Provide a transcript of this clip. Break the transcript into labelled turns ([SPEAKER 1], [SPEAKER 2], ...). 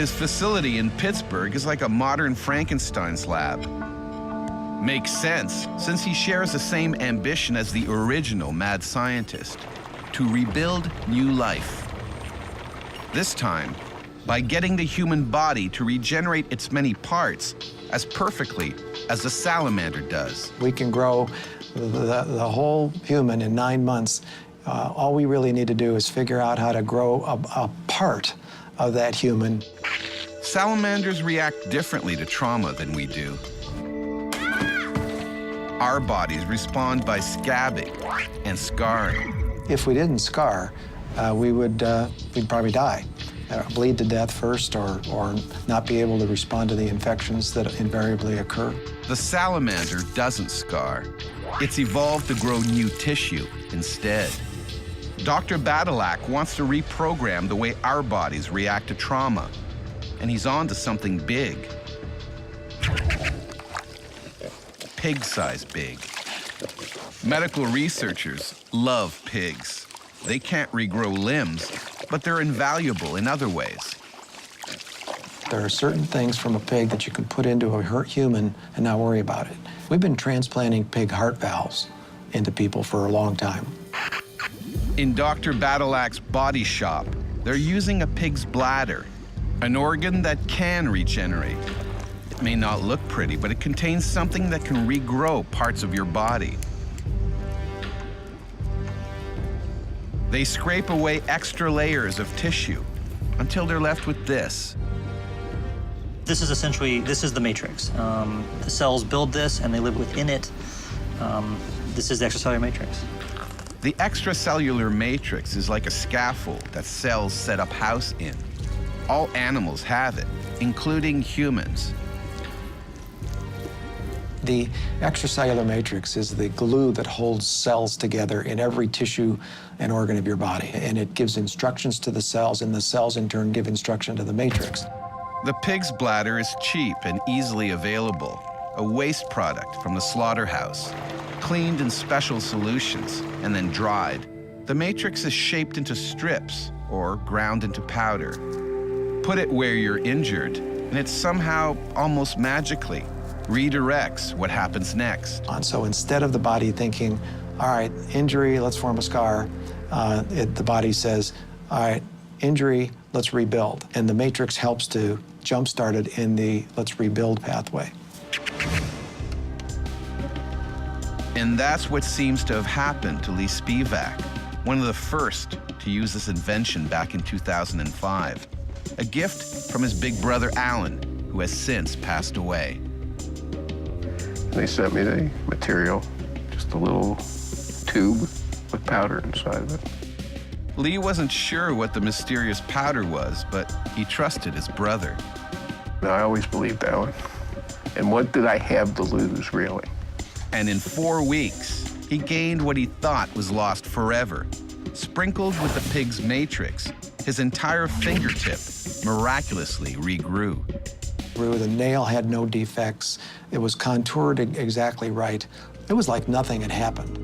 [SPEAKER 1] His facility in Pittsburgh is like a modern Frankenstein's lab. Makes sense, since he shares the same ambition as the original mad scientist, to rebuild new life. This time, by getting the human body to regenerate its many parts as perfectly as a salamander does.
[SPEAKER 2] We can grow the whole human in 9 months. All we really need to do is figure out how to grow a part of that human.
[SPEAKER 1] Salamanders react differently to trauma than we do. Our bodies respond by scabbing and scarring.
[SPEAKER 2] If we didn't scar, we'd probably die. Bleed to death first, or not be able to respond to the infections that invariably occur.
[SPEAKER 1] The salamander doesn't scar. It's evolved to grow new tissue instead. Dr. Badylak wants to reprogram the way our bodies react to trauma, and he's on to something big. Pig-size big. Medical researchers love pigs. They can't regrow limbs, but they're invaluable in other ways.
[SPEAKER 2] There are certain things from a pig that you can put into a hurt human and not worry about it. We've been transplanting pig heart valves into people for a long time.
[SPEAKER 1] In Dr. Badylak's body shop, they're using a pig's bladder, an organ that can regenerate. It may not look pretty, but it contains something that can regrow parts of your body. They scrape away extra layers of tissue until they're left with this.
[SPEAKER 3] This is the matrix. The cells build this and they live within it. This is the extracellular matrix.
[SPEAKER 1] The extracellular matrix is like a scaffold that cells set up house in. All animals have it, including humans.
[SPEAKER 2] The extracellular matrix is the glue that holds cells together in every tissue and organ of your body, and it gives instructions to the cells, and the cells in turn give instruction to the matrix.
[SPEAKER 1] The pig's bladder is cheap and easily available, a waste product from the slaughterhouse, cleaned in special solutions and then dried. The matrix is shaped into strips or ground into powder. Put it where you're injured, and it somehow, almost magically, redirects what happens next.
[SPEAKER 2] And so instead of the body thinking, all right, injury, let's form a scar, the body says, all right, injury, let's rebuild. And the matrix helps to jumpstart it in the let's rebuild pathway.
[SPEAKER 1] And that's what seems to have happened to Lee Spivak, one of the first to use this invention back in 2005. A gift from his big brother, Alan, who has since passed away.
[SPEAKER 4] They sent me the material, just a little tube with powder inside of it.
[SPEAKER 1] Lee wasn't sure what the mysterious powder was, but he trusted his brother.
[SPEAKER 4] I always believed Alan. And what did I have to lose, really?
[SPEAKER 1] And in 4 weeks, he gained what he thought was lost forever. Sprinkled with the pig's matrix, his entire fingertip miraculously regrew.
[SPEAKER 2] The nail had no defects. It was contoured exactly right. It was like nothing had happened.